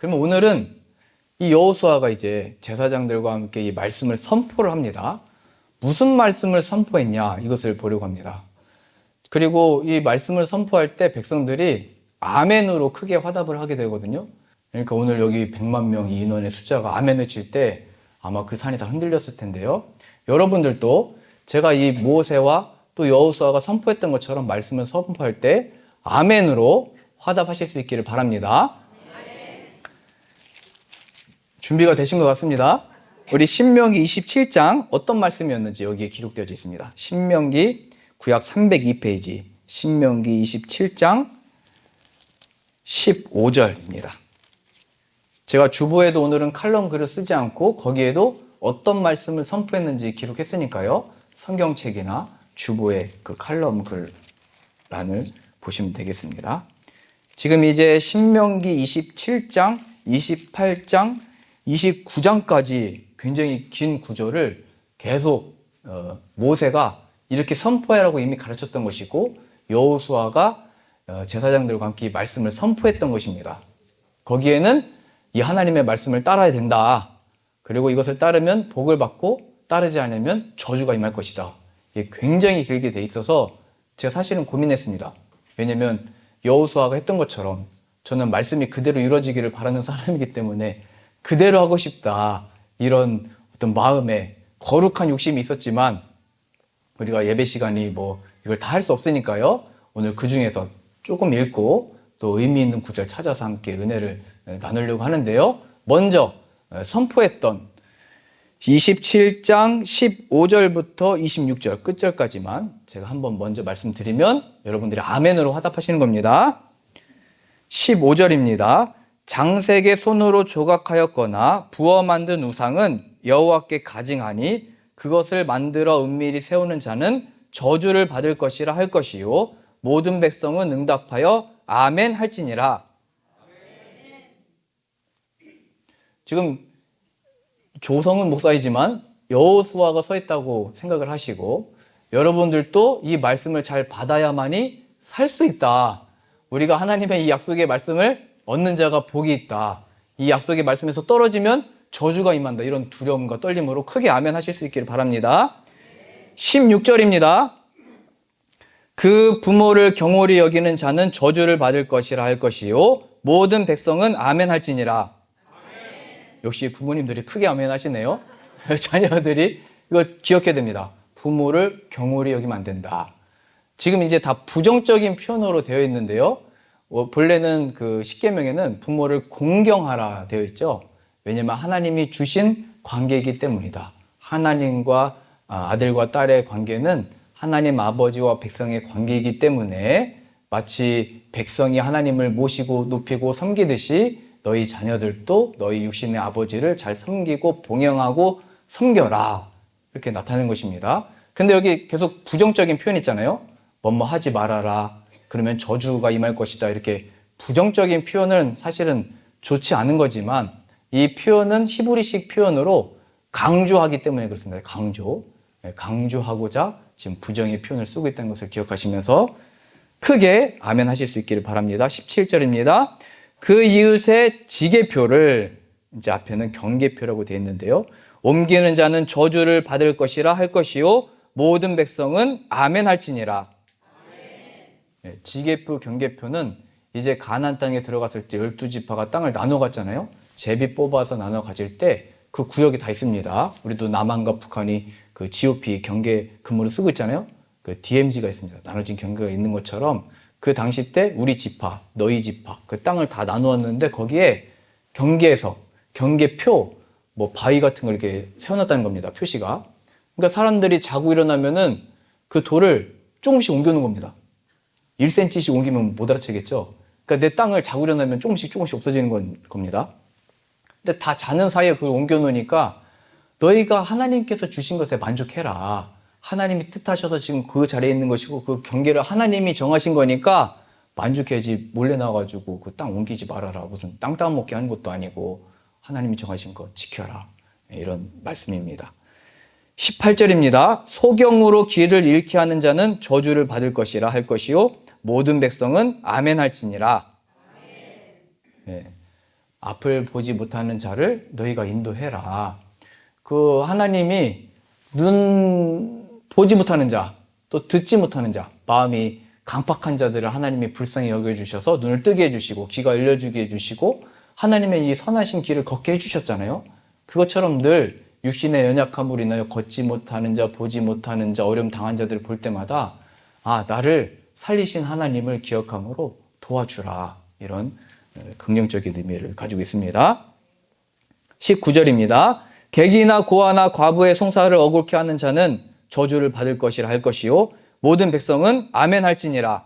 그러면 오늘은 이 여호수아가 이제 제사장들과 함께 이 말씀을 선포를 합니다. 무슨 말씀을 선포했냐 이것을 보려고 합니다. 그리고 이 말씀을 선포할 때 백성들이 아멘으로 크게 화답을 하게 되거든요. 그러니까 오늘 여기 100만 명 인원의 숫자가 아멘을 칠 때 아마 그 산이 다 흔들렸을 텐데요. 여러분들도 제가 이 모세와 또 여호수아가 선포했던 것처럼 말씀을 선포할 때 아멘으로 화답하실 수 있기를 바랍니다. 준비가 되신 것 같습니다. 우리 신명기 27장 어떤 말씀이었는지 여기에 기록되어 있습니다. 신명기 구약 302페이지 신명기 27장 15절입니다. 제가 주보에도 오늘은 칼럼 글을 쓰지 않고 거기에도 어떤 말씀을 선포했는지 기록했으니까요. 성경책이나 주보의 그 칼럼 글란을 보시면 되겠습니다. 지금 이제 신명기 27장, 28장, 29장까지 굉장히 긴 구절을 계속 모세가 이렇게 선포하라고 이미 가르쳤던 것이고 여호수아가 제사장들과 함께 말씀을 선포했던 것입니다. 거기에는 이 하나님의 말씀을 따라야 된다. 그리고 이것을 따르면 복을 받고 따르지 않으면 저주가 임할 것이다. 이게 굉장히 길게 돼 있어서 제가 사실은 고민했습니다. 왜냐하면 여호수아가 했던 것처럼 저는 말씀이 그대로 이루어지기를 바라는 사람이기 때문에 그대로 하고 싶다. 이런 어떤 마음에 거룩한 욕심이 있었지만 우리가 예배 시간이 뭐 이걸 다 할 수 없으니까요. 오늘 그 중에서 조금 읽고 또 의미 있는 구절 찾아서 함께 은혜를 나누려고 하는데요. 먼저 선포했던 27장 15절부터 26절 끝절까지만 제가 한번 먼저 말씀드리면 여러분들이 아멘으로 화답하시는 겁니다. 15절입니다. 장색의 손으로 조각하였거나 부어 만든 우상은 여호와께 가증하니 그것을 만들어 은밀히 세우는 자는 저주를 받을 것이라 할 것이요 모든 백성은 응답하여 아멘 할지니라. 지금 조성은 목사이지만 여호수아가 서 있다고 생각을 하시고 여러분들도 이 말씀을 잘 받아야만이 살 수 있다. 우리가 하나님의 이 약속의 말씀을 얻는 자가 복이 있다. 이 약속의 말씀에서 떨어지면 저주가 임한다. 이런 두려움과 떨림으로 크게 아멘 하실 수 있기를 바랍니다. 16절입니다. 그 부모를 경홀히 여기는 자는 저주를 받을 것이라 할 것이요 모든 백성은 아멘 할지니라. 역시 부모님들이 크게 아멘 하시네요. 자녀들이 이거 기억해야 됩니다. 부모를 경홀히 여기면 안 된다. 지금 이제 다 부정적인 표현으로 되어 있는데요. 본래는 그 십계명에는 부모를 공경하라 되어 있죠. 왜냐하면 하나님이 주신 관계이기 때문이다. 하나님과 아들과 딸의 관계는 하나님 아버지와 백성의 관계이기 때문에 마치 백성이 하나님을 모시고 높이고 섬기듯이 너희 자녀들도 너희 육신의 아버지를 잘 섬기고 봉양하고 섬겨라. 이렇게 나타내는 것입니다. 근데 여기 계속 부정적인 표현 있잖아요. 뭐뭐 하지 말아라. 그러면 저주가 임할 것이다. 이렇게 부정적인 표현은 사실은 좋지 않은 거지만 이 표현은 히브리식 표현으로 강조하기 때문에 그렇습니다. 강조하고자 지금 부정의 표현을 쓰고 있다는 것을 기억하시면서 크게 아멘 하실 수 있기를 바랍니다. 17절입니다. 그 이웃의 지게표를 이제 앞에는 경계표라고 되어 있는데요. 옮기는 자는 저주를 받을 것이라 할 것이요 모든 백성은 아멘 할지니라. 네, 지게표, 경계표는 이제 가나안 땅에 들어갔을 때 12지파가 땅을 나눠 갔잖아요. 제비 뽑아서 나눠 가질 때 그 구역이 다 있습니다. 우리도 남한과 북한이 그 GOP 경계 근무를 쓰고 있잖아요. 그 DMZ가 있습니다. 나눠진 경계가 있는 것처럼 그 당시 때 우리 지파, 너희 지파 그 땅을 다 나누었는데 거기에 경계에서 경계표 뭐 바위 같은 걸 이렇게 세워놨다는 겁니다. 표시가. 그러니까 사람들이 자고 일어나면은 그 돌을 조금씩 옮겨놓은 겁니다. 1cm씩 옮기면 못 알아채겠죠. 그러니까 내 땅을 자고 일어나면 조금씩 없어지는 겁니다. 근데 다 자는 사이에 그걸 옮겨놓으니까 너희가 하나님께서 주신 것에 만족해라. 하나님이 뜻하셔서 지금 그 자리에 있는 것이고 그 경계를 하나님이 정하신 거니까 만족해야지. 몰래 나와가지고 그 땅 옮기지 말아라. 무슨 땅 따먹게 하는 것도 아니고 하나님이 정하신 것 지켜라. 이런 말씀입니다. 18절입니다. 소경으로 길을 잃게 하는 자는 저주를 받을 것이라 할 것이요 모든 백성은 아멘 할지니라. 네. 앞을 보지 못하는 자를 너희가 인도해라. 그 하나님이 눈 보지 못하는 자, 또 듣지 못하는 자, 마음이 강팍한 자들을 하나님이 불쌍히 여겨주셔서 눈을 뜨게 해주시고 귀가 열려주게 해주시고 하나님의 이 선하신 길을 걷게 해주셨잖아요. 그것처럼 늘 육신의 연약함으로 인하여 걷지 못하는 자, 보지 못하는 자, 어려움 당한 자들을 볼 때마다 나를 살리신 하나님을 기억함으로 도와주라. 이런 긍정적인 의미를 가지고 있습니다. 19절입니다. 객이나 고아나 과부의 송사를 억울케 하는 자는 저주를 받을 것이라 할 것이요 모든 백성은 아멘 할지니라.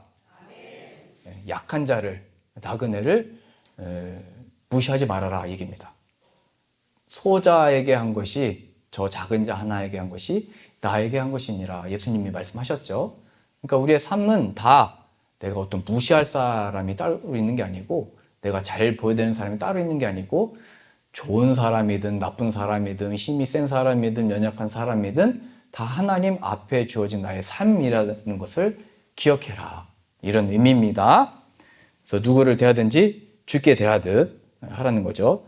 약한 자를, 나그네를 무시하지 말아라 얘기입니다. 소자에게 한 것이 저 작은 자 하나에게 한 것이 나에게 한 것이니라 예수님이 말씀하셨죠. 그러니까 우리의 삶은 다 내가 어떤 무시할 사람이 따로 있는 게 아니고 내가 잘 보여야 되는 사람이 따로 있는 게 아니고 좋은 사람이든 나쁜 사람이든 힘이 센 사람이든 연약한 사람이든 다 하나님 앞에 주어진 나의 삶이라는 것을 기억해라. 이런 의미입니다. 그래서 누구를 대하든지 주께 대하듯 하라는 거죠.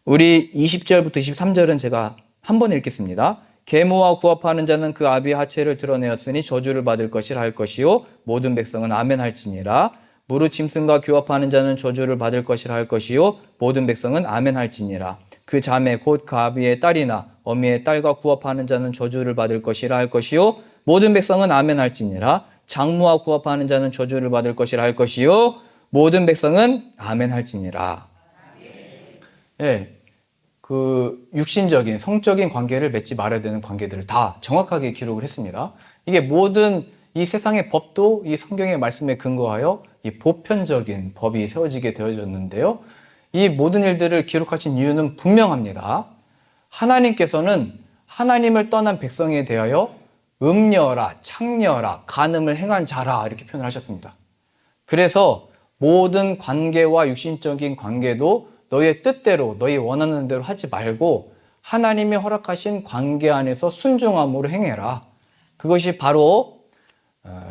우리 20절부터 23절은 제가 한 번 읽겠습니다. 계모와 구합하는 자는 그 아비의 하체를 드러내었으니 저주를 받을 것이라 할 것이요 모든 백성은 아멘 할지니라. 무릇 짐승과 교합하는 자는 저주를 받을 것이라 할 것이요 모든 백성은 아멘 할지니라. 그 자매 곧 그 아비의 딸이나 어미의 딸과 구합하는 자는 저주를 받을 것이라 할 것이요 모든 백성은 아멘 할지니라. 장모와 구합하는 자는 저주를 받을 것이라 할 것이요 모든 백성은 아멘 할지니라. 예, 그 육신적인 성적인 관계를 맺지 말아야 되는 관계들을 다 정확하게 기록을 했습니다. 이게 모든 이 세상의 법도 이 성경의 말씀에 근거하여 이 보편적인 법이 세워지게 되어졌는데요. 이 모든 일들을 기록하신 이유는 분명합니다. 하나님께서는 하나님을 떠난 백성에 대하여 음녀라, 창녀라, 간음을 행한 자라 이렇게 표현을 하셨습니다. 그래서 모든 관계와 육신적인 관계도 너희의 뜻대로, 너희 원하는 대로 하지 말고 하나님이 허락하신 관계 안에서 순종함으로 행해라. 그것이 바로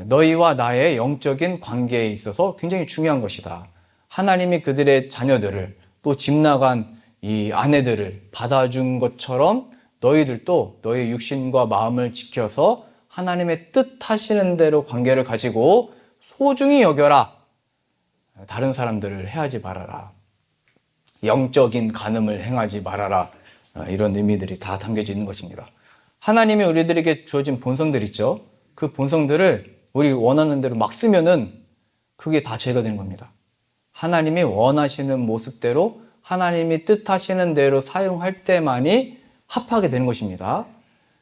너희와 나의 영적인 관계에 있어서 굉장히 중요한 것이다. 하나님이 그들의 자녀들을 또 집 나간 이 아내들을 받아준 것처럼 너희들도 너희 육신과 마음을 지켜서 하나님의 뜻하시는 대로 관계를 가지고 소중히 여겨라. 다른 사람들을 해하지 말아라. 영적인 간음을 행하지 말아라. 이런 의미들이 다 담겨져 있는 것입니다. 하나님이 우리들에게 주어진 본성들 있죠. 그 본성들을 우리 원하는 대로 막 쓰면은 그게 다 죄가 되는 겁니다. 하나님이 원하시는 모습대로 하나님이 뜻하시는 대로 사용할 때만이 합하게 되는 것입니다.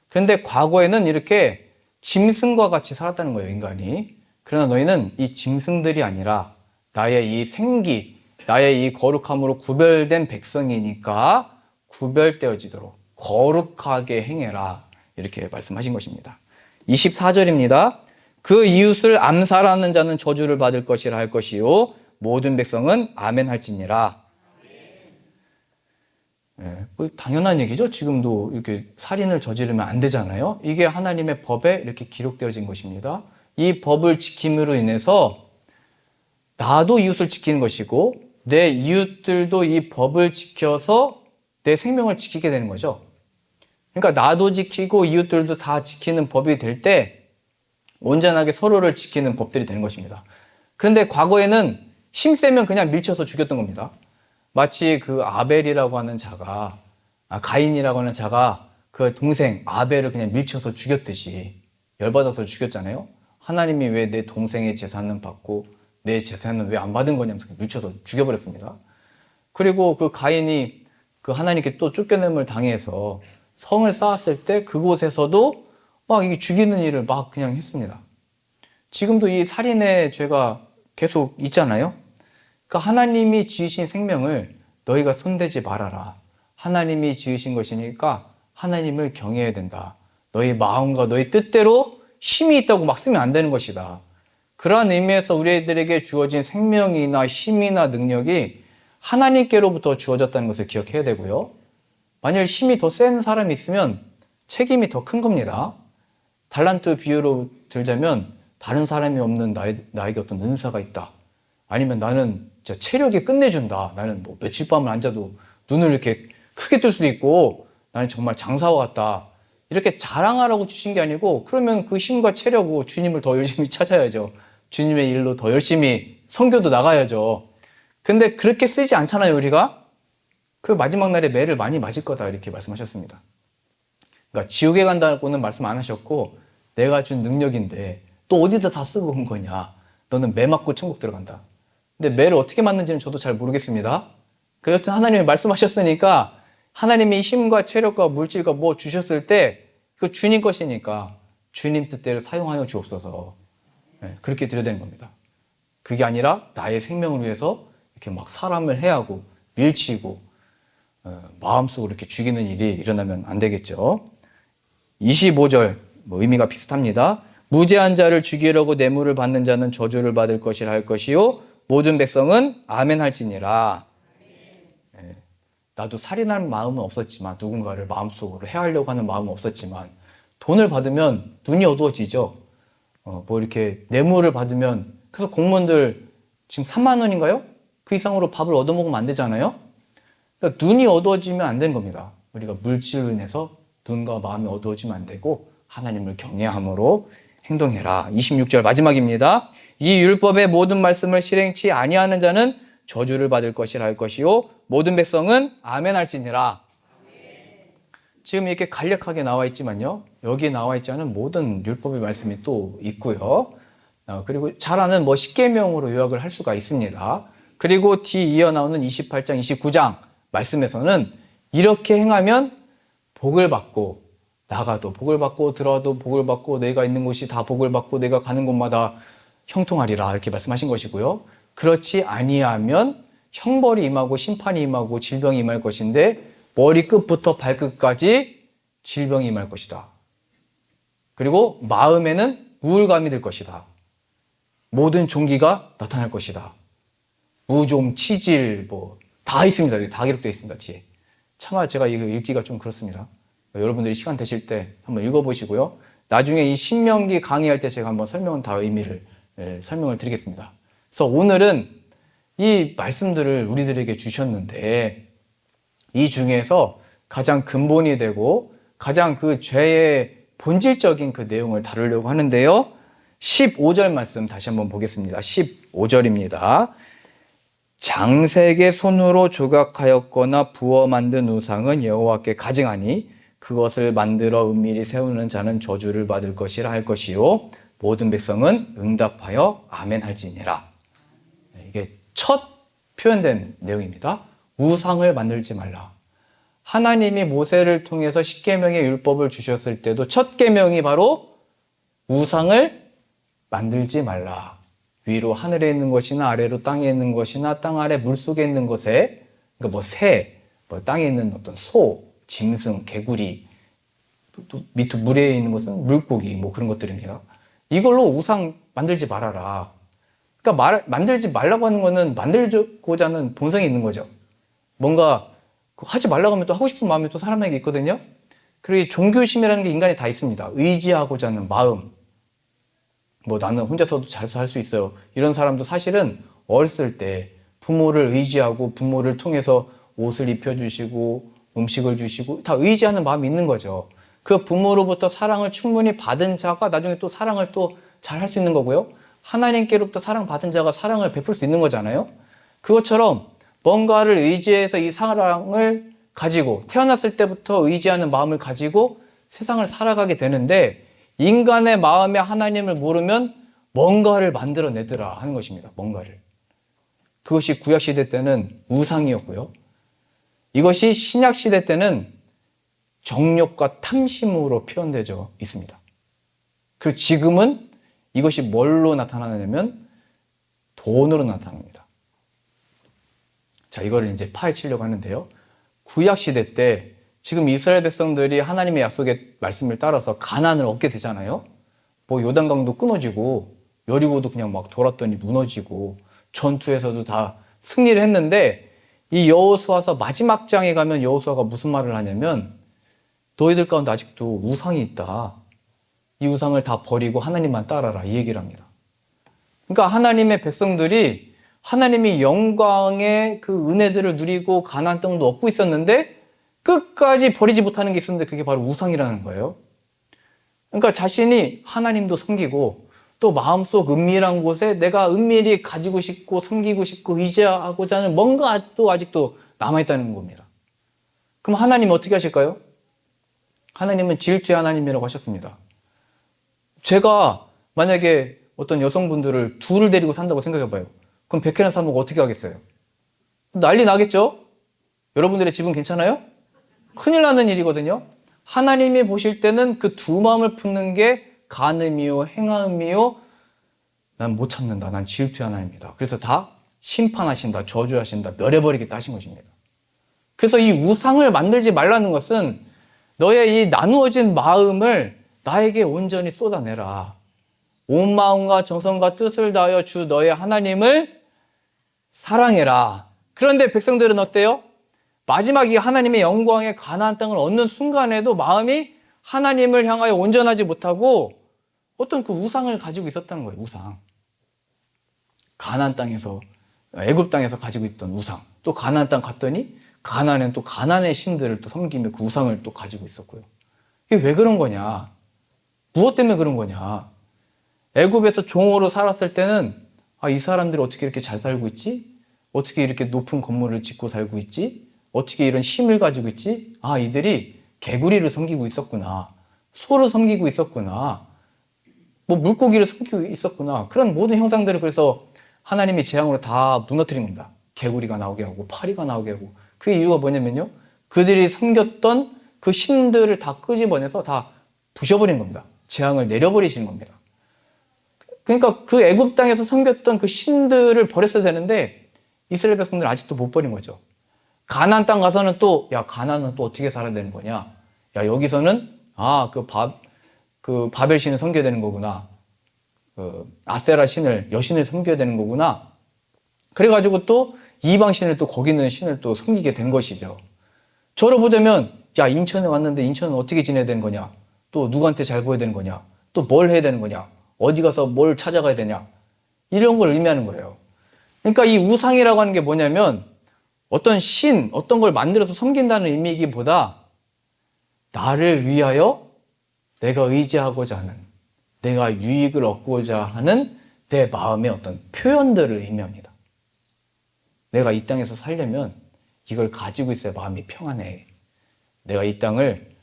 그런데 과거에는 이렇게 짐승과 같이 살았다는 거예요, 인간이. 그러나 너희는 이 짐승들이 아니라 나의 이 생기, 나의 이 거룩함으로 구별된 백성이니까 구별되어지도록 거룩하게 행해라. 이렇게 말씀하신 것입니다. 24절입니다. 그 이웃을 암살하는 자는 저주를 받을 것이라 할 것이요 모든 백성은 아멘 할지니라. 뭐 당연한 얘기죠. 지금도 이렇게 살인을 저지르면 안 되잖아요. 이게 하나님의 법에 이렇게 기록되어진 것입니다. 이 법을 지킴으로 인해서 나도 이웃을 지키는 것이고 내 이웃들도 이 법을 지켜서 내 생명을 지키게 되는 거죠. 그러니까 나도 지키고 이웃들도 다 지키는 법이 될 때 온전하게 서로를 지키는 법들이 되는 것입니다. 그런데 과거에는 힘세면 그냥 밀쳐서 죽였던 겁니다. 마치 그 아벨이라고 하는 자가, 가인이라고 하는 자가 그 동생 아벨을 그냥 밀쳐서 죽였듯이 열받아서 죽였잖아요. 하나님이 왜 내 동생의 재산은 받고 내 재산은 왜 안 받은 거냐면서 밀쳐서 죽여버렸습니다. 그리고 그 가인이 그 하나님께 또 쫓겨냄을 당해서 성을 쌓았을 때 그곳에서도 막 이게 죽이는 일을 막 그냥 했습니다. 지금도 이 살인의 죄가 계속 있잖아요. 그러니까 하나님이 지으신 생명을 너희가 손대지 말아라. 하나님이 지으신 것이니까 하나님을 경외해야 된다. 너희 마음과 너희 뜻대로 힘이 있다고 막 쓰면 안 되는 것이다. 그러한 의미에서 우리들에게 주어진 생명이나 힘이나 능력이 하나님께로부터 주어졌다는 것을 기억해야 되고요. 만약 힘이 더 센 사람이 있으면 책임이 더 큰 겁니다. 달란트 비유로 들자면 다른 사람이 없는 나에게 어떤 은사가 있다. 아니면 나는 진짜 체력이 끝내준다. 나는 뭐 며칠 밤을 앉아도 눈을 이렇게 크게 뜰 수도 있고 나는 정말 장사와 같다. 이렇게 자랑하라고 주신 게 아니고 그러면 그 힘과 체력으로 주님을 더 열심히 찾아야죠. 주님의 일로 더 열심히 선교도 나가야죠. 근데 그렇게 쓰지 않잖아요, 우리가. 그 마지막 날에 매를 많이 맞을 거다 이렇게 말씀하셨습니다. 그러니까 지옥에 간다고는 말씀 안 하셨고 내가 준 능력인데 또 어디다 다 쓰고 온 거냐. 너는 매 맞고 천국 들어간다. 근데 매를 어떻게 맞는지는 저도 잘 모르겠습니다. 그 여튼 하나님이 말씀하셨으니까 하나님이 힘과 체력과 물질과 뭐 주셨을 때 그 주님 것이니까 주님 뜻대로 사용하여 주옵소서. 그렇게 드려야 되는 겁니다. 그게 아니라 나의 생명을 위해서 이렇게 막 사람을 해하고 밀치고 마음속으로 이렇게 죽이는 일이 일어나면 안 되겠죠. 25절 뭐 의미가 비슷합니다. 무죄한 자를 죽이려고 뇌물을 받는 자는 저주를 받을 것이라 할 것이요 모든 백성은 아멘 할지니라. 나도 살인할 마음은 없었지만 누군가를 마음속으로 해하려고 하는 마음은 없었지만 돈을 받으면 눈이 어두워지죠. 뭐 이렇게 뇌물을 받으면 그래서 공무원들 지금 3만 원인가요? 그 이상으로 밥을 얻어먹으면 안 되잖아요. 그러니까 눈이 어두워지면 안 되는 겁니다. 우리가 물질로 인해서 눈과 마음이 어두워지면 안 되고 하나님을 경외함으로 행동해라. 26절 마지막입니다. 이 율법의 모든 말씀을 실행치 아니하는 자는 저주를 받을 것이라 할 것이요 모든 백성은 아멘 할지니라. 지금 이렇게 간략하게 나와 있지만요, 여기에 나와 있지 않은 모든 율법의 말씀이 또 있고요. 그리고 잘 아는 뭐 십계명으로 요약을 할 수가 있습니다. 그리고 뒤 이어 나오는 28장, 29장 말씀에서는 이렇게 행하면 복을 받고 나가도 복을 받고 들어와도 복을 받고 내가 있는 곳이 다 복을 받고 내가 가는 곳마다 형통하리라 이렇게 말씀하신 것이고요. 그렇지 아니하면 형벌이 임하고 심판이 임하고 질병이 임할 것인데 머리끝부터 발끝까지 질병이 임할 것이다. 그리고 마음에는 우울감이 들 것이다. 모든 종기가 나타날 것이다. 무좀, 치질 뭐 다 있습니다. 다 기록되어 있습니다. 뒤에. 차마 제가 이거 읽기가 좀 그렇습니다. 여러분들이 시간 되실 때 한번 읽어보시고요. 나중에 이 신명기 강의할 때 제가 한번 설명은 다 의미를 설명을 드리겠습니다. 그래서 오늘은 이 말씀들을 우리들에게 주셨는데 이 중에서 가장 근본이 되고 가장 그 죄의 본질적인 그 내용을 다루려고 하는데요. 15절 말씀 다시 한번 보겠습니다. 15절입니다. 장색의 손으로 조각하였거나 부어 만든 우상은 여호와께 가증하니 그것을 만들어 은밀히 세우는 자는 저주를 받을 것이라 할 것이요 모든 백성은 응답하여 아멘 할지니라. 이게 첫 표현된 내용입니다. 우상을 만들지 말라. 하나님이 모세를 통해서 십계명의 율법을 주셨을 때도 첫 계명이 바로 우상을 만들지 말라. 위로 하늘에 있는 것이나 아래로 땅에 있는 것이나 땅 아래 물속에 있는 것에 그러니까 뭐 새, 뭐 땅에 있는 어떤 소, 짐승, 개구리 또 밑에 물에 있는 것은 물고기 뭐 그런 것들입니다. 이걸로 우상 만들지 말아라. 그러니까 만들지 말라고 하는 거는 만들고자 하는 본성이 있는 거죠. 뭔가 하지 말라고 하면 또 하고 싶은 마음이 또 사람에게 있거든요. 그리고 이 종교심이라는 게 인간에 다 있습니다. 의지하고자 하는 마음. 뭐 나는 혼자서도 잘해서 할 수 있어요. 이런 사람도 사실은 어렸을 때 부모를 의지하고 부모를 통해서 옷을 입혀주시고 음식을 주시고 다 의지하는 마음이 있는 거죠. 그 부모로부터 사랑을 충분히 받은 자가 나중에 또 사랑을 또 잘 할 수 있는 거고요. 하나님께로부터 사랑받은 자가 사랑을 베풀 수 있는 거잖아요. 그것처럼 뭔가를 의지해서 이 사랑을 가지고 태어났을 때부터 의지하는 마음을 가지고 세상을 살아가게 되는데 인간의 마음에 하나님을 모르면 뭔가를 만들어내더라 하는 것입니다. 뭔가를. 그것이 구약시대 때는 우상이었고요. 이것이 신약시대 때는 정욕과 탐심으로 표현되어 있습니다. 그리고 지금은 이것이 뭘로 나타나냐면 돈으로 나타납니다. 자, 이거를 이제 파헤치려고 하는데요. 구약시대 때 지금 이스라엘 백성들이 하나님의 약속의 말씀을 따라서 가나안을 얻게 되잖아요. 뭐 요단강도 끊어지고 여리고도 그냥 막 돌았더니 무너지고 전투에서도 다 승리를 했는데 이 여호수아서 마지막 장에 가면 여호수아가 무슨 말을 하냐면 너희들 가운데 아직도 우상이 있다. 이 우상을 다 버리고 하나님만 따라라 이 얘기를 합니다. 그러니까 하나님의 백성들이 하나님이 영광의 그 은혜들을 누리고 가나안 땅도 얻고 있었는데 끝까지 버리지 못하는 게 있었는데 그게 바로 우상이라는 거예요. 그러니까 자신이 하나님도 섬기고 또 마음속 은밀한 곳에 내가 은밀히 가지고 싶고 섬기고 싶고 의지하고자 하는 뭔가 또 아직도 남아있다는 겁니다. 그럼 하나님 어떻게 하실까요? 하나님은 질투의 하나님이라고 하셨습니다. 제가 만약에 어떤 여성분들을 둘을 데리고 산다고 생각해봐요. 그럼 백혜란 사람은 어떻게 하겠어요? 난리 나겠죠? 여러분들의 집은 괜찮아요? 큰일 나는 일이거든요. 하나님이 보실 때는 그 두 마음을 품는 게 간음이요 행함이요 난 못 찾는다. 난 질투의 하나님이다. 그래서 다 심판하신다. 저주하신다. 멸해버리겠다 하신 것입니다. 그래서 이 우상을 만들지 말라는 것은 너의 이 나누어진 마음을 나에게 온전히 쏟아내라. 온 마음과 정성과 뜻을 다하여 주 너의 하나님을 사랑해라. 그런데 백성들은 어때요? 마지막 이 하나님의 영광의 가나안 땅을 얻는 순간에도 마음이 하나님을 향하여 온전하지 못하고 어떤 그 우상을 가지고 있었다는 거예요. 우상. 가나안 땅에서 애굽 땅에서 가지고 있던 우상. 또 가나안 땅 갔더니 가나안은 또 가나안의 신들을 또 섬기며 그 우상을 또 가지고 있었고요. 이게 왜 그런 거냐? 무엇 때문에 그런 거냐? 애굽에서 종으로 살았을 때는 이 사람들이 어떻게 이렇게 잘 살고 있지? 어떻게 이렇게 높은 건물을 짓고 살고 있지? 어떻게 이런 힘을 가지고 있지? 이들이 개구리를 섬기고 있었구나. 소를 섬기고 있었구나. 뭐 물고기를 섬기고 있었구나. 그런 모든 형상들을 그래서 하나님이 재앙으로 다 무너뜨린 겁니다. 개구리가 나오게 하고 파리가 나오게 하고. 그 이유가 뭐냐면요. 그들이 섬겼던 그 신들을 다 끄집어내서 다 부셔버린 겁니다. 재앙을 내려버리시는 겁니다. 그러니까 그 애굽 땅에서 섬겼던 그 신들을 버렸어야 되는데 이스라엘 백성들은 아직도 못 버린 거죠. 가나안 땅 가서는 또 가나안은 또 어떻게 살아야 되는 거냐? 여기서는 그 바벨 신을 섬겨야 되는 거구나. 아세라 신을 여신을 섬겨야 되는 거구나. 그래가지고 또 이방 신을 또 거기 있는 신을 또 섬기게 된 것이죠. 저로 보자면 인천에 왔는데 인천은 어떻게 지내야 되는 거냐? 또 누구한테 잘 보여야 되는 거냐? 또 뭘 해야 되는 거냐? 어디 가서 뭘 찾아가야 되냐? 이런 걸 의미하는 거예요. 그러니까 이 우상이라고 하는 게 뭐냐면 어떤 신, 어떤 걸 만들어서 섬긴다는 의미이기보다 나를 위하여 내가 의지하고자 하는, 내가 유익을 얻고자 하는 내 마음의 어떤 표현들을 의미합니다. 내가 이 땅에서 살려면 이걸 가지고 있어야 마음이 평안해. 내가 이 땅을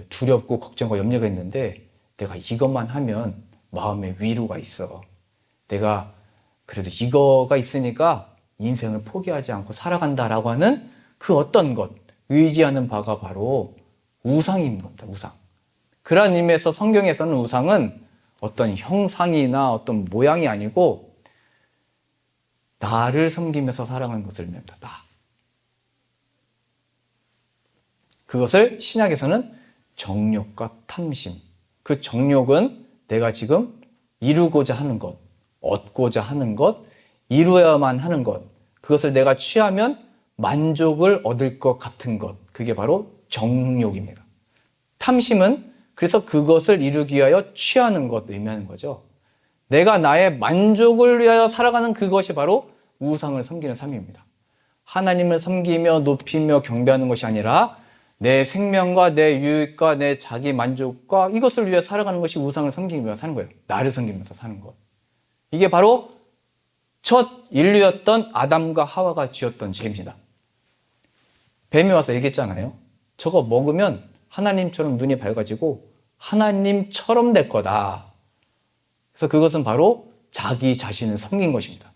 두렵고 걱정과 염려가 있는데 내가 이것만 하면 마음에 위로가 있어. 내가 그래도 이거가 있으니까 인생을 포기하지 않고 살아간다라고 하는 그 어떤 것, 의지하는 바가 바로 우상인 겁니다. 우상. 그런 의미에서 성경에서는 우상은 어떤 형상이나 어떤 모양이 아니고 나를 섬기면서 살아가는 것을 의미합니다. 나. 그것을 신약에서는 정욕과 탐심. 그 정욕은 내가 지금 이루고자 하는 것, 얻고자 하는 것, 이루어야만 하는 것, 그것을 내가 취하면 만족을 얻을 것 같은 것, 그게 바로 정욕입니다. 탐심은 그래서 그것을 이루기 위하여 취하는 것 의미하는 거죠. 내가 나의 만족을 위하여 살아가는 그것이 바로 우상을 섬기는 삶입니다. 하나님을 섬기며 높이며 경배하는 것이 아니라 내 생명과 내 유익과 내 자기 만족과 이것을 위해 살아가는 것이 우상을 섬기면서 사는 거예요. 나를 섬기면서 사는 것. 이게 바로 첫 인류였던 아담과 하와가 지었던 죄입니다. 뱀이 와서 얘기했잖아요. 저거 먹으면 하나님처럼 눈이 밝아지고 하나님처럼 될 거다. 그래서 그것은 바로 자기 자신을 섬긴 것입니다.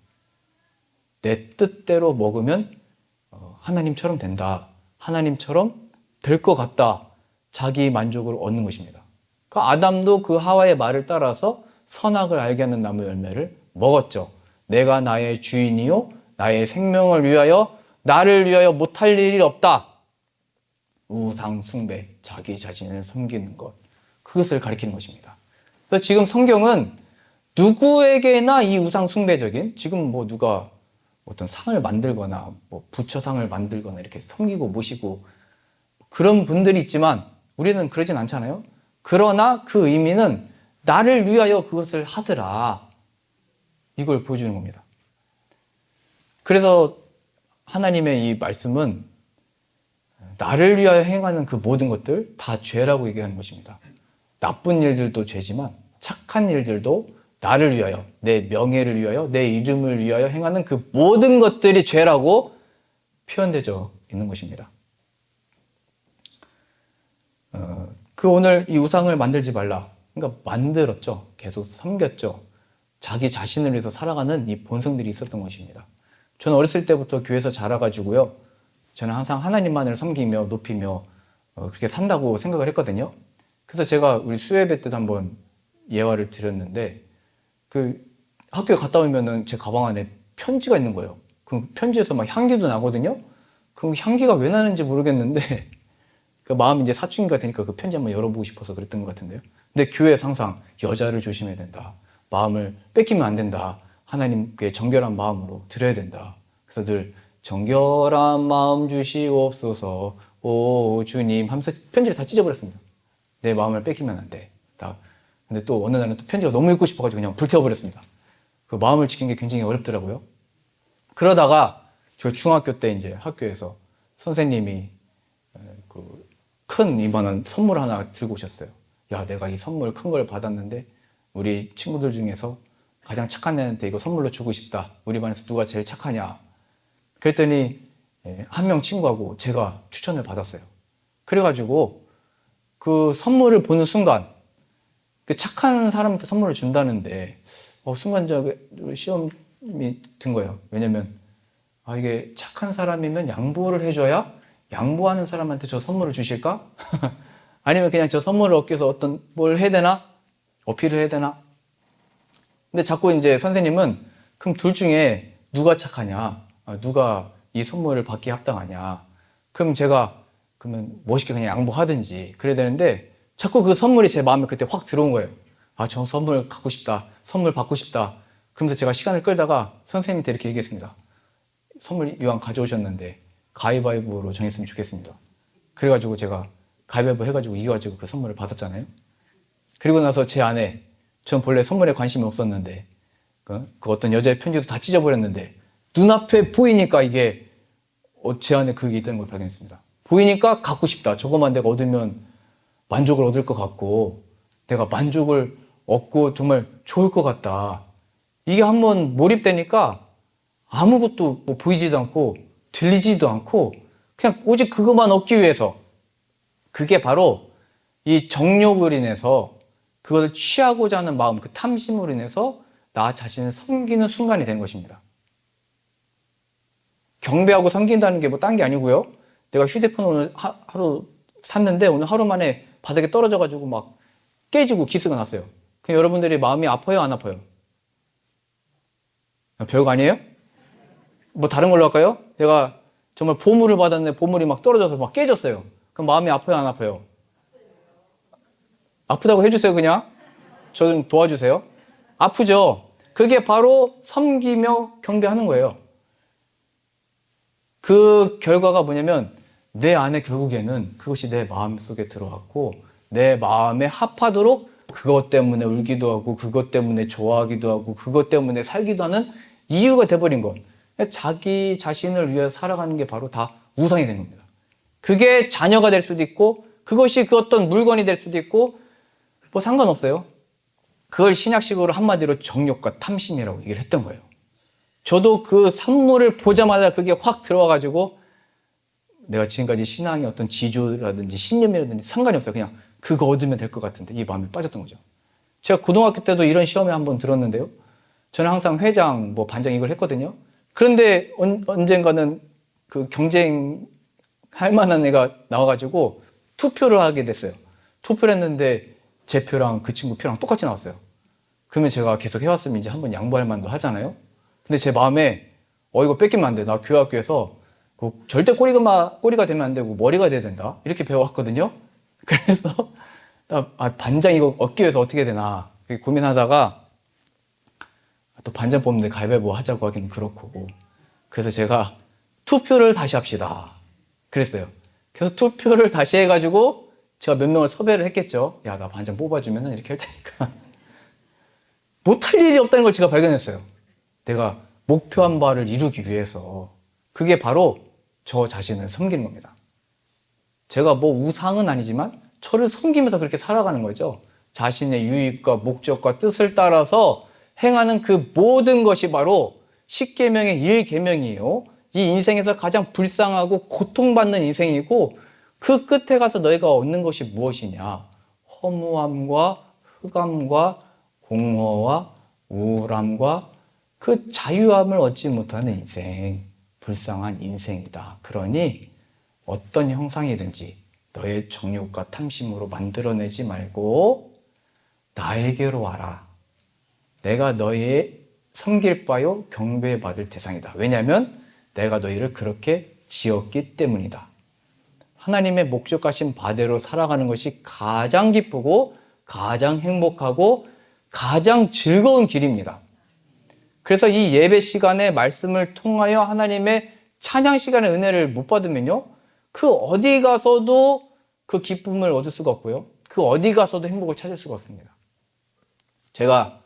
내 뜻대로 먹으면 하나님처럼 된다. 하나님처럼 될 것 같다. 자기 만족을 얻는 것입니다. 그러니까 아담도 그 하와의 말을 따라서 선악을 알게 하는 나무 열매를 먹었죠. 내가 나의 주인이요 나의 생명을 위하여 나를 위하여 못할 일이 없다. 우상 숭배, 자기 자신을 섬기는 것, 그것을 가리키는 것입니다. 그래서 지금 성경은 누구에게나 이 우상 숭배적인, 지금 뭐 누가 어떤 상을 만들거나 뭐 부처상을 만들거나 이렇게 섬기고 모시고 그런 분들이 있지만 우리는 그러진 않잖아요. 그러나 그 의미는 나를 위하여 그것을 하더라. 이걸 보여주는 겁니다. 그래서 하나님의 이 말씀은 나를 위하여 행하는 그 모든 것들 다 죄라고 얘기하는 것입니다. 나쁜 일들도 죄지만 착한 일들도 나를 위하여, 내 명예를 위하여, 내 이름을 위하여 행하는 그 모든 것들이 죄라고 표현되어 있는 것입니다. 그 오늘 이 우상을 만들지 말라. 그러니까 만들었죠. 계속 섬겼죠. 자기 자신을 위해서 살아가는 이 본성들이 있었던 것입니다. 저는 어렸을 때부터 교회에서 자라가지고요. 저는 항상 하나님만을 섬기며 높이며 그렇게 산다고 생각을 했거든요. 그래서 제가 우리 수요예배 때도 한번 예화를 드렸는데 그 학교에 갔다 오면은 제 가방 안에 편지가 있는 거예요. 그 편지에서 막 향기도 나거든요. 그 향기가 왜 나는지 모르겠는데 그 마음이 이제 사춘기가 되니까 그 편지 한번 열어보고 싶어서 그랬던 것 같은데요. 근데 교회에서 항상 여자를 조심해야 된다. 마음을 뺏기면 안 된다. 하나님께 정결한 마음으로 드려야 된다. 그래서 늘 정결한 마음 주시옵소서 오 주님 하면서 편지를 다 찢어버렸습니다. 내 마음을 뺏기면 안 돼. 근데 또 어느 날은 또 편지가 너무 읽고 싶어가지고 그냥 불태워버렸습니다. 그 마음을 지키는 게 굉장히 어렵더라고요. 그러다가 저 중학교 때 이제 학교에서 선생님이 그 큰 이만한 선물 하나 들고 오셨어요. 야, 내가 이 선물 큰 걸 받았는데 우리 친구들 중에서 가장 착한 애한테 이거 선물로 주고 싶다. 우리 반에서 누가 제일 착하냐. 그랬더니 한 명 친구하고 제가 추천을 받았어요. 그래가지고 그 선물을 보는 순간 그 착한 사람한테 선물을 준다는데 순간적으로 시험이 든 거예요. 왜냐면 이게 착한 사람이면 양보를 해줘야 양보하는 사람한테 저 선물을 주실까? 아니면 그냥 저 선물을 얻기 위해서 어떤 뭘 해야 되나? 어필을 해야 되나? 근데 자꾸 이제 선생님은 그럼 둘 중에 누가 착하냐? 누가 이 선물을 받기에 합당하냐? 그럼 제가 그러면 멋있게 그냥 양보하든지 그래야 되는데 자꾸 그 선물이 제 마음에 그때 확 들어온 거예요. 저 선물 갖고 싶다. 선물 받고 싶다. 그러면서 제가 시간을 끌다가 선생님한테 이렇게 얘기했습니다. 선물 이왕 가져오셨는데 가위바위보로 정했으면 좋겠습니다. 그래가지고 제가 가위바위보 해가지고 이겨가지고 그 선물을 받았잖아요. 그리고 나서 제 안에 전 본래 선물에 관심이 없었는데 그 어떤 여자의 편지도 다 찢어버렸는데 눈앞에 보이니까 이게 제 안에 그게 있다는 걸 발견했습니다. 보이니까 갖고 싶다. 저것만 내가 얻으면 만족을 얻을 것 같고 내가 만족을 얻고 정말 좋을 것 같다. 이게 한번 몰입되니까 아무것도 뭐 보이지도 않고 들리지도 않고 그냥 오직 그것만 얻기 위해서 그게 바로 이 정욕을 인해서 그것을 취하고자 하는 마음, 그 탐심으로 인해서 나 자신을 섬기는 순간이 된 것입니다. 경배하고 섬긴다는 게 뭐 딴 게 아니고요. 내가 휴대폰 오늘 하루 샀는데 오늘 하루 만에 바닥에 떨어져가지고 막 깨지고 기스가 났어요. 그럼 여러분들이 마음이 아파요, 안 아파요? 별거 아니에요? 뭐 다른 걸로 할까요? 내가 정말 보물을 받았는데 보물이 막 떨어져서 막 깨졌어요. 그럼 마음이 아파요, 안 아파요? 아프다고 해주세요, 그냥. 저 좀 도와주세요. 아프죠? 그게 바로 섬기며 경배하는 거예요. 그 결과가 뭐냐면 내 안에 결국에는 그것이 내 마음 속에 들어왔고 내 마음에 합하도록 그것 때문에 울기도 하고 그것 때문에 좋아하기도 하고 그것 때문에 살기도 하는 이유가 돼버린 것. 자기 자신을 위해 살아가는 게 바로 다 우상이 되는 겁니다. 그게 자녀가 될 수도 있고 그것이 그 어떤 물건이 될 수도 있고 뭐 상관없어요. 그걸 신약식으로 한마디로 정욕과 탐심이라고 얘기를 했던 거예요. 저도 그 선물을 보자마자 그게 확 들어와가지고 내가 지금까지 신앙의 어떤 지조라든지 신념이라든지 상관이 없어요. 그냥 그거 얻으면 될 것 같은데 이 마음에 빠졌던 거죠. 제가 고등학교 때도 이런 시험에 한번 들었는데요. 저는 항상 회장, 뭐 반장 이걸 했거든요. 그런데 언젠가는 그 경쟁할 만한 애가 나와가지고 투표를 하게 됐어요. 투표를 했는데 제 표랑 그 친구 표랑 똑같이 나왔어요. 그러면 제가 계속 해왔으면 이제 한번 양보할 만도 하잖아요. 근데 제 마음에 이거 뺏기면 안 돼. 나 교회학교에서 절대 꼬리가 되면 안 되고 머리가 돼야 된다. 이렇게 배워왔거든요. 그래서 반장 이거 얻기 위해서 어떻게 되나 고민하다가 또 반장 뽑는데 가위바위보 하자고 하기는 그렇고 그래서 제가 투표를 다시 합시다. 그랬어요. 그래서 투표를 다시 해가지고 제가 몇 명을 섭외를 했겠죠. 야, 나 반장 뽑아주면 이렇게 할 테니까. 못할 일이 없다는 걸 제가 발견했어요. 내가 목표한 바를 이루기 위해서 그게 바로 저 자신을 섬기는 겁니다. 제가 뭐 우상은 아니지만 저를 섬기면서 그렇게 살아가는 거죠. 자신의 유익과 목적과 뜻을 따라서 행하는 그 모든 것이 바로 10계명의 1계명이에요. 이 인생에서 가장 불쌍하고 고통받는 인생이고 그 끝에 가서 너희가 얻는 것이 무엇이냐? 허무함과 흑암과 공허와 우울함과 그 자유함을 얻지 못하는 인생, 불쌍한 인생이다. 그러니 어떤 형상이든지 너의 정욕과 탐심으로 만들어내지 말고 나에게로 와라. 내가 너의 섬길 바요 경배받을 대상이다. 왜냐하면 내가 너희를 그렇게 지었기 때문이다. 하나님의 목적하신 바대로 살아가는 것이 가장 기쁘고 가장 행복하고 가장 즐거운 길입니다. 그래서 이 예배 시간에 말씀을 통하여 하나님의 찬양 시간의 은혜를 못 받으면요, 그 어디 가서도 그 기쁨을 얻을 수가 없고요, 그 어디 가서도 행복을 찾을 수가 없습니다. 제가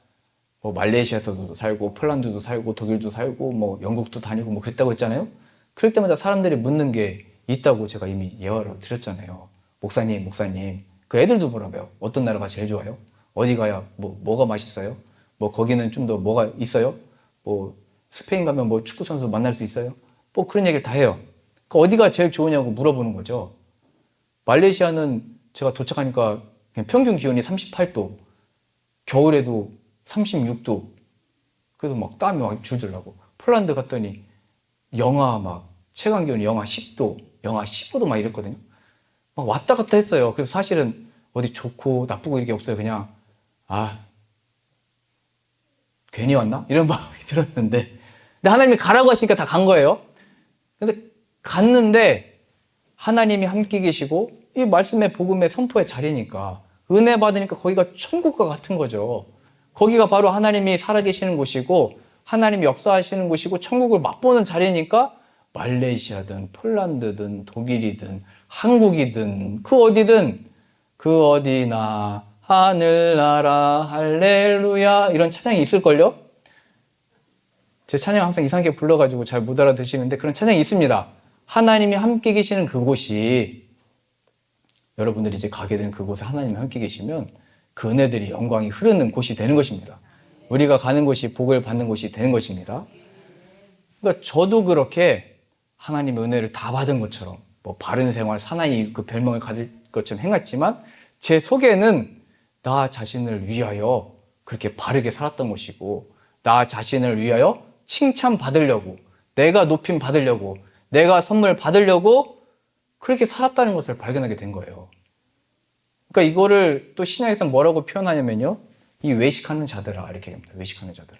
뭐 말레이시아에서도 살고 폴란드도 살고 독일도 살고 뭐 영국도 다니고 뭐 그랬다고 했잖아요. 그럴 때마다 사람들이 묻는 게 있다고 제가 이미 예화를 드렸잖아요. 목사님 그 애들도 물어봐요. 어떤 나라가 제일 좋아요? 어디 가야 뭐가 맛있어요? 뭐 거기는 좀 더 뭐가 있어요? 뭐 스페인 가면 뭐 축구 선수 만날 수 있어요? 뭐 그런 얘기를 다 해요. 그 어디가 제일 좋으냐고 물어보는 거죠. 말레이시아는 제가 도착하니까 그냥 평균 기온이 38도, 겨울에도 36도, 그래서 막 땀이 막 줄줄 나고, 폴란드 갔더니 영하 막 체감 기온이 영하 10도, 영하 15도 막 이랬거든요. 막 왔다 갔다 했어요. 그래서 사실은 어디 좋고 나쁘고 이게 없어요. 그냥 괜히 왔나? 이런 마음이 들었는데, 근데 하나님이 가라고 하시니까 다 간 거예요. 근데 갔는데 하나님이 함께 계시고 이 말씀의 복음의 선포의 자리니까, 은혜 받으니까 거기가 천국과 같은 거죠. 거기가 바로 하나님이 살아계시는 곳이고 하나님이 역사하시는 곳이고 천국을 맛보는 자리니까, 말레이시아든 폴란드든 독일이든 한국이든 그 어디든 그 어디나 하늘나라 할렐루야 이런 찬양이 있을걸요? 제 찬양 항상 이상하게 불러가지고 잘 못 알아듣시는데 그런 찬양이 있습니다. 하나님이 함께 계시는 그곳이, 여러분들이 이제 가게 된 그곳에 하나님이 함께 계시면 그 은혜들이 영광이 흐르는 곳이 되는 것입니다. 우리가 가는 곳이 복을 받는 곳이 되는 것입니다. 그러니까 저도 그렇게 하나님의 은혜를 다 받은 것처럼 뭐 바른 생활, 사나이 그 별명을 가질 것처럼 행했지만 제 속에는 나 자신을 위하여 그렇게 바르게 살았던 것이고, 나 자신을 위하여 칭찬받으려고, 내가 높임 받으려고, 내가 선물 받으려고 그렇게 살았다는 것을 발견하게 된 거예요. 그러니까 이거를 또 신약에서 뭐라고 표현하냐면요, 이 외식하는 자들아 이렇게 합니다. 외식하는 자들아.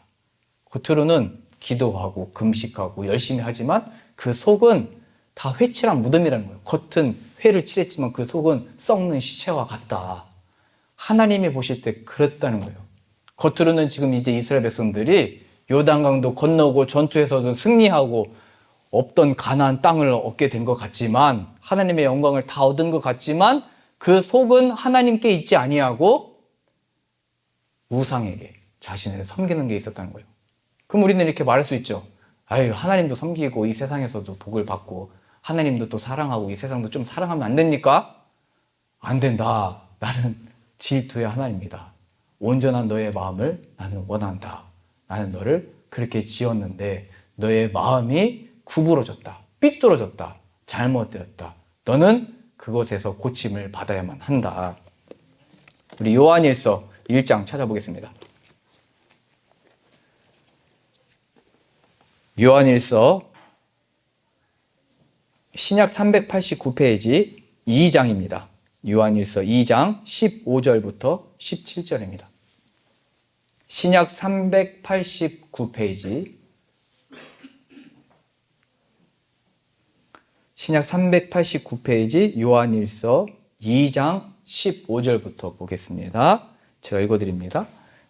겉으로는 기도하고 금식하고 열심히 하지만 그 속은 다 회칠한 무덤이라는 거예요. 겉은 회를 칠했지만 그 속은 썩는 시체와 같다. 하나님이 보실 때 그랬다는 거예요. 겉으로는 지금 이제 이스라엘 백성들이 요단강도 건너고 전투에서도 승리하고 없던 가나안 땅을 얻게 된 것 같지만, 하나님의 영광을 다 얻은 것 같지만 그 속은 하나님께 있지 아니하고 우상에게 자신을 섬기는 게 있었다는 거예요. 그럼 우리는 이렇게 말할 수 있죠. 아유, 하나님도 섬기고 이 세상에서도 복을 받고 하나님도 또 사랑하고 이 세상도 좀 사랑하면 안 됩니까? 안 된다. 나는 질투의 하나님이다. 온전한 너의 마음을 나는 원한다. 나는 너를 그렇게 지었는데 너의 마음이 구부러졌다. 삐뚤어졌다. 잘못되었다. 너는 그것에서 고침을 받아야만 한다. 우리 요한일서 1장 찾아보겠습니다. 요한일서 신약 389페이지 2장입니다. 요한일서 2장 15절부터 17절입니다. 신약 389페이지, 신약 389페이지 요한일서 2장 15절부터 보겠습니다. 제가 읽어드립니다.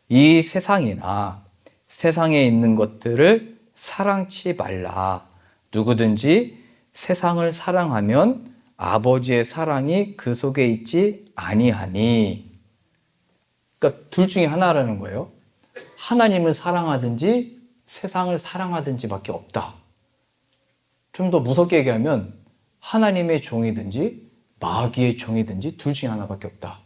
이 세상이나 세상에 있는 것들을 사랑치 말라. 누구든지 세상을 사랑하면 아버지의 사랑이 그 속에 있지 아니하니. 그러니까 둘 중에 하나라는 거예요. 하나님을 사랑하든지 세상을 사랑하든지밖에 없다. 좀 더 무섭게 얘기하면 하나님의 종이든지 마귀의 종이든지 둘 중에 하나밖에 없다.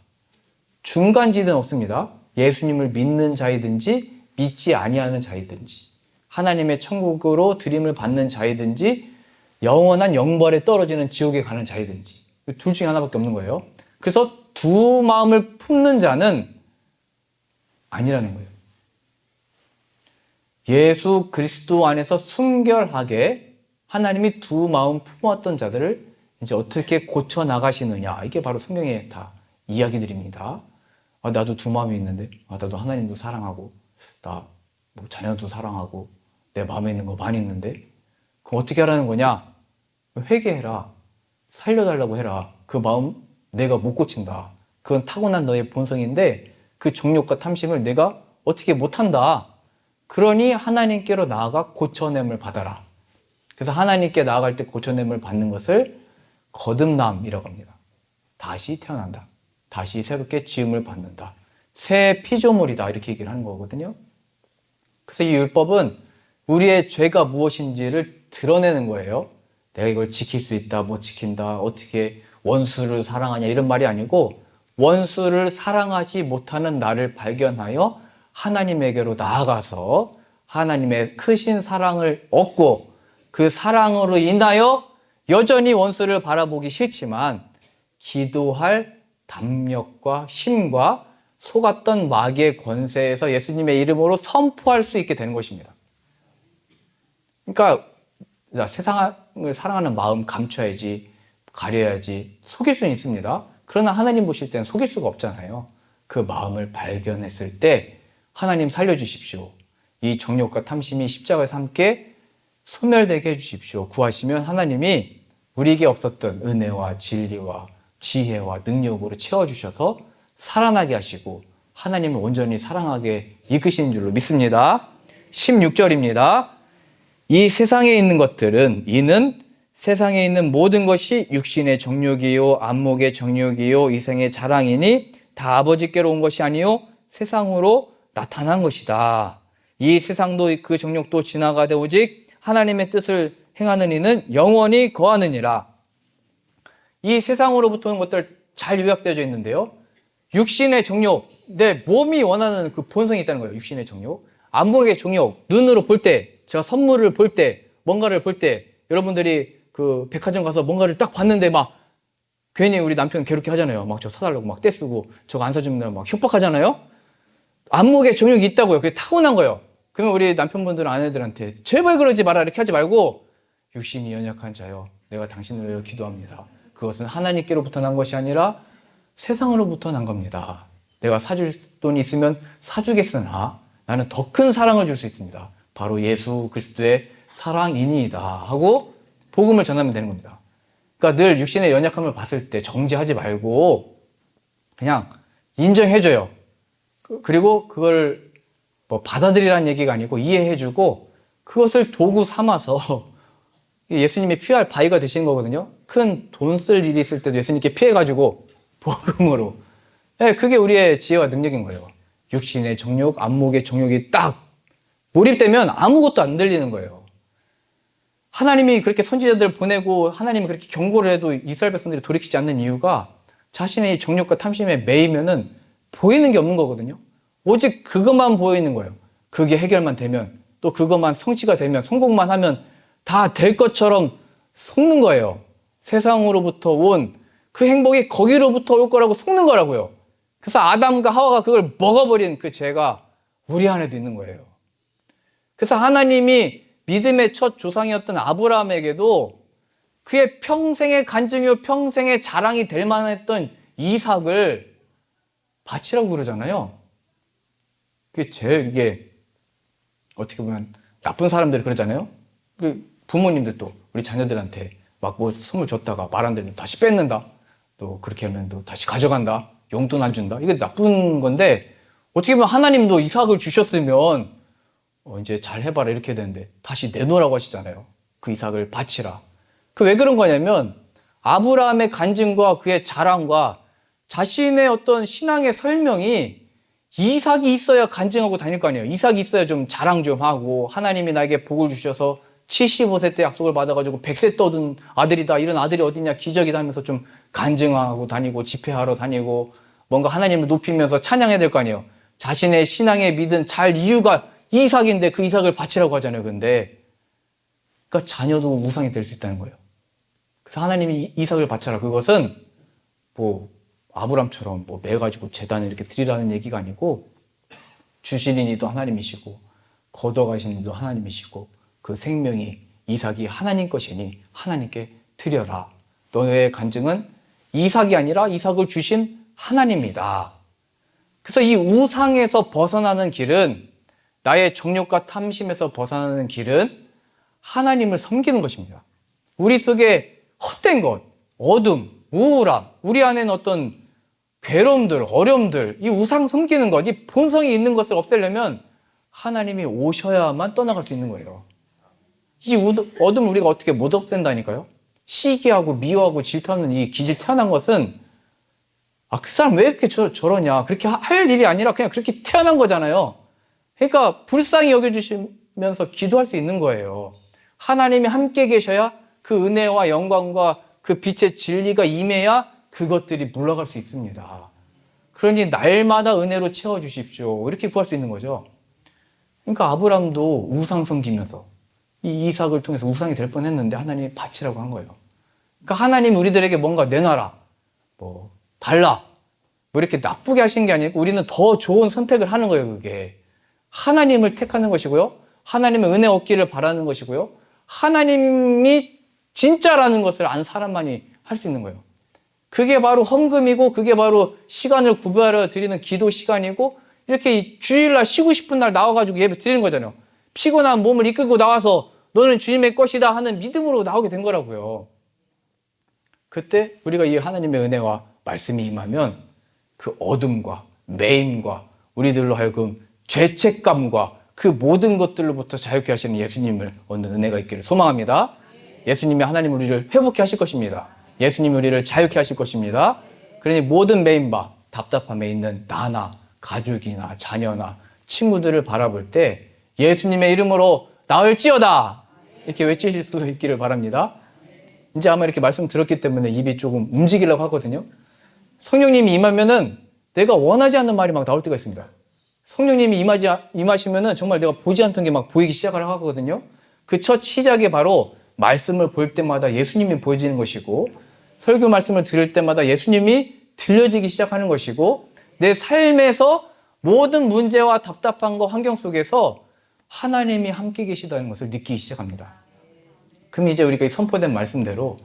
중간지대는 없습니다. 예수님을 믿는 자이든지 믿지 아니하는 자이든지, 하나님의 천국으로 드림을 받는 자이든지 영원한 영벌에 떨어지는 지옥에 가는 자이든지, 둘 중에 하나밖에 없는 거예요. 그래서 두 마음을 품는 자는 아니라는 거예요. 예수 그리스도 안에서 순결하게 하나님이 두 마음 품었던 자들을 이제 어떻게 고쳐 나가시느냐, 이게 바로 성경의 다 이야기들입니다. 나도 두 마음이 있는데, 나도 하나님도 사랑하고, 나 뭐 자녀도 사랑하고, 내 마음에 있는 거 많이 있는데, 그럼 어떻게 하라는 거냐? 회개해라. 살려달라고 해라. 그 마음 내가 못 고친다. 그건 타고난 너의 본성인데 그 정욕과 탐심을 내가 어떻게 못한다. 그러니 하나님께로 나아가 고쳐냄을 받아라. 그래서 하나님께 나아갈 때 고쳐냄을 받는 것을 거듭남이라고 합니다. 다시 태어난다. 다시 새롭게 지음을 받는다. 새 피조물이다. 이렇게 얘기를 하는 거거든요. 그래서 이 율법은 우리의 죄가 무엇인지를 드러내는 거예요. 내가 이걸 지킬 수 있다, 못 지킨다, 어떻게 원수를 사랑하냐, 이런 말이 아니고, 원수를 사랑하지 못하는 나를 발견하여 하나님에게로 나아가서 하나님의 크신 사랑을 얻고, 그 사랑으로 인하여 여전히 원수를 바라보기 싫지만 기도할 담력과 힘과 속았던 마귀의 권세에서 예수님의 이름으로 선포할 수 있게 되는 것입니다. 그러니까 세상을 사랑하는 마음 감춰야지, 가려야지, 속일 수는 있습니다. 그러나 하나님 보실 때는 속일 수가 없잖아요. 그 마음을 발견했을 때 하나님 살려주십시오. 이 정욕과 탐심이 십자가에서 함께 소멸되게 해주십시오. 구하시면 하나님이 우리에게 없었던 은혜와 진리와 지혜와 능력으로 채워주셔서 살아나게 하시고 하나님을 온전히 사랑하게 이끄시는 줄로 믿습니다. 16절입니다. 이 세상에 있는 것들은, 이는 세상에 있는 모든 것이 육신의 정욕이요 안목의 정욕이요 이생의 자랑이니 다 아버지께로 온 것이 아니요 세상으로 나타난 것이다. 이 세상도 그 정욕도 지나가되 오직 하나님의 뜻을 행하는 이는 영원히 거하느니라. 이 세상으로부터 오는 것들 잘 요약되어져 있는데요. 육신의 정욕, 내 몸이 원하는 그 본성이 있다는 거예요. 육신의 정욕. 안목의 정욕, 눈으로 볼 때, 제가 선물을 볼 때, 뭔가를 볼 때, 여러분들이 그 백화점 가서 뭔가를 딱 봤는데 막 괜히 우리 남편 괴롭게 하잖아요. 막 저 사달라고 막 떼쓰고 저거 안 사주면 막 협박하잖아요. 안목의 정욕이 있다고요. 그게 타고난 거예요. 그러면 우리 남편분들은 아내들한테 제발 그러지 마라 이렇게 하지 말고, 육신이 연약한 자여 내가 당신을 위하여 기도합니다. 그것은 하나님께로부터 난 것이 아니라 세상으로부터 난 겁니다. 내가 사줄 돈이 있으면 사주겠으나 나는 더 큰 사랑을 줄 수 있습니다. 바로 예수 그리스도의 사랑이니이다 하고 복음을 전하면 되는 겁니다. 그러니까 늘 육신의 연약함을 봤을 때 정죄하지 말고 그냥 인정해줘요. 그리고 그걸 뭐 받아들이라는 얘기가 아니고 이해해주고 그것을 도구 삼아서 예수님이 피할 바위가 되시는 거거든요. 큰 돈 쓸 일이 있을 때도 예수님께 피해가지고 복음으로. 네, 그게 우리의 지혜와 능력인 거예요. 육신의 정욕, 안목의 정욕이 딱 몰입되면 아무것도 안 들리는 거예요. 하나님이 그렇게 선지자들을 보내고 하나님이 그렇게 경고를 해도 이스라엘 백성들이 돌이키지 않는 이유가 자신의 정욕과 탐심에 매이면은 보이는 게 없는 거거든요. 오직 그것만 보이는 거예요. 그게 해결만 되면, 또 그것만 성취가 되면, 성공만 하면 다 될 것처럼 속는 거예요. 세상으로부터 온 그 행복이 거기로부터 올 거라고 속는 거라고요. 그래서 아담과 하와가 그걸 먹어버린 그 죄가 우리 안에도 있는 거예요. 그래서 하나님이 믿음의 첫 조상이었던 아브라함에게도 그의 평생의 간증이요 평생의 자랑이 될 만했던 이삭을 바치라고 그러잖아요. 그게 제일 이게 어떻게 보면 나쁜 사람들이 그러잖아요. 우리 부모님들도 우리 자녀들한테 막 뭐 선물 줬다가 말 안 들으면 다시 뺏는다. 또 그렇게 하면 또 다시 가져간다. 용돈 안 준다. 이게 나쁜 건데 어떻게 보면 하나님도 이삭을 주셨으면 이제 잘 해봐라 이렇게 되는데 다시 내놓으라고 하시잖아요. 그 이삭을 바치라. 그 왜 그런 거냐면 아브라함의 간증과 그의 자랑과 자신의 어떤 신앙의 설명이 이삭이 있어야 간증하고 다닐 거 아니에요. 이삭이 있어야 좀 자랑 좀 하고, 하나님이 나에게 복을 주셔서 75세 때 약속을 받아가지고 100세 떠든 아들이다, 이런 아들이 어디냐, 기적이다 하면서 좀 간증하고 다니고 집회하러 다니고 뭔가 하나님을 높이면서 찬양해야 될 거 아니에요. 자신의 신앙의 믿은 잘 이유가 이삭인데 그 이삭을 바치라고 하잖아요. 근데 그러니까 자녀도 우상이 될 수 있다는 거예요. 그래서 하나님이 이삭을 바쳐라. 그것은 뭐 아브람처럼 뭐 매가지고 제단을 이렇게 드리라는 얘기가 아니고, 주시는 이도 하나님이시고 거둬가시는 이도 하나님이시고 그 생명이 이삭이 하나님 것이니 하나님께 드려라. 너의 간증은 이삭이 아니라 이삭을 주신 하나님이다. 그래서 이 우상에서 벗어나는 길은, 나의 정욕과 탐심에서 벗어나는 길은 하나님을 섬기는 것입니다. 우리 속에 헛된 것, 어둠, 우울함, 우리 안에는 어떤 괴로움들, 어려움들, 이 우상 섬기는 것, 이 본성이 있는 것을 없애려면 하나님이 오셔야만 떠나갈 수 있는 거예요. 이 어둠을 우리가 어떻게 못 없앤다니까요? 시기하고 미워하고 질투하는 이 기질 태어난 것은, 그 사람 왜 이렇게 저러냐, 그렇게 할 일이 아니라 그냥 그렇게 태어난 거잖아요. 그러니까 불쌍히 여겨주시면서 기도할 수 있는 거예요. 하나님이 함께 계셔야 그 은혜와 영광과 그 빛의 진리가 임해야 그것들이 물러갈 수 있습니다. 그러니 날마다 은혜로 채워주십시오, 이렇게 구할 수 있는 거죠. 그러니까 아브람도 우상 섬기면서 이 이삭을 통해서 우상이 될 뻔했는데 하나님이 바치라고 한 거예요. 그러니까 하나님 우리들에게 뭔가 내놔라, 뭐 달라, 뭐 이렇게 나쁘게 하시는 게 아니고 우리는 더 좋은 선택을 하는 거예요. 그게 하나님을 택하는 것이고요, 하나님의 은혜 얻기를 바라는 것이고요, 하나님이 진짜라는 것을 아는 사람만이 할 수 있는 거예요. 그게 바로 헌금이고, 그게 바로 시간을 구별하여 드리는 기도 시간이고, 이렇게 주일날 쉬고 싶은 날 나와가지고 예배 드리는 거잖아요. 피곤한 몸을 이끌고 나와서 너는 주님의 것이다 하는 믿음으로 나오게 된 거라고요. 그때 우리가 이 하나님의 은혜와 말씀이 임하면 그 어둠과 매임과 우리들로 하여금 죄책감과 그 모든 것들로부터 자유케 하시는 예수님을 얻는 은혜가 있기를 소망합니다. 예수님이 하나님 우리를 회복케 하실 것입니다. 예수님이 우리를 자유케 하실 것입니다. 그러니 모든 매임바, 답답함에 있는 나나 가족이나 자녀나 친구들을 바라볼 때 예수님의 이름으로 나을지어다, 이렇게 외치실 수 있기를 바랍니다. 이제 아마 이렇게 말씀 들었기 때문에 입이 조금 움직이려고 하거든요. 성령님이 임하면은 내가 원하지 않는 말이 막 나올 때가 있습니다. 성령님이 임하시면은 정말 내가 보지 않던 게 막 보이기 시작을 하거든요. 그 첫 시작이 바로 말씀을 볼 때마다 예수님이 보여지는 것이고, 설교 말씀을 들을 때마다 예수님이 들려지기 시작하는 것이고, 내 삶에서 모든 문제와 답답함과 환경 속에서 하나님이 함께 계시다는 것을 느끼기 시작합니다. 그럼 이제 우리가 선포된 말씀대로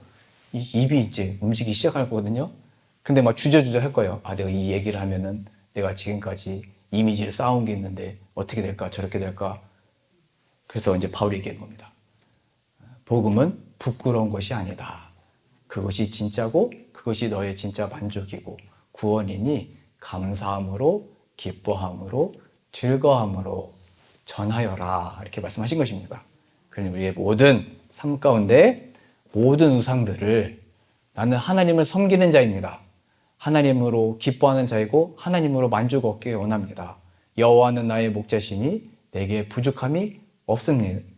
이 입이 이제 움직이기 시작할 거거든요. 근데 막 주저주저 할 거예요. 내가 이 얘기를 하면은 내가 지금까지 이미지를 쌓아온 게 있는데 어떻게 될까, 저렇게 될까. 그래서 이제 바울이 얘기한 겁니다. 복음은 부끄러운 것이 아니다. 그것이 진짜고 그것이 너의 진짜 만족이고 구원이니 감사함으로, 기뻐함으로, 즐거움으로 전하여라, 이렇게 말씀하신 것입니다. 그러니 우리의 모든 삶 가운데 모든 우상들을, 나는 하나님을 섬기는 자입니다, 하나님으로 기뻐하는 자이고 하나님으로 만족 얻기 원합니다, 여호와는 나의 목자시니 내게 부족함이 없습니다,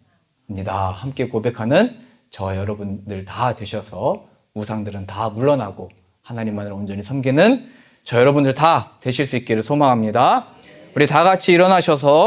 함께 고백하는 저와 여러분들 다 되셔서 우상들은 다 물러나고 하나님만을 온전히 섬기는 저 여러분들 다 되실 수 있기를 소망합니다. 우리 다 같이 일어나셔서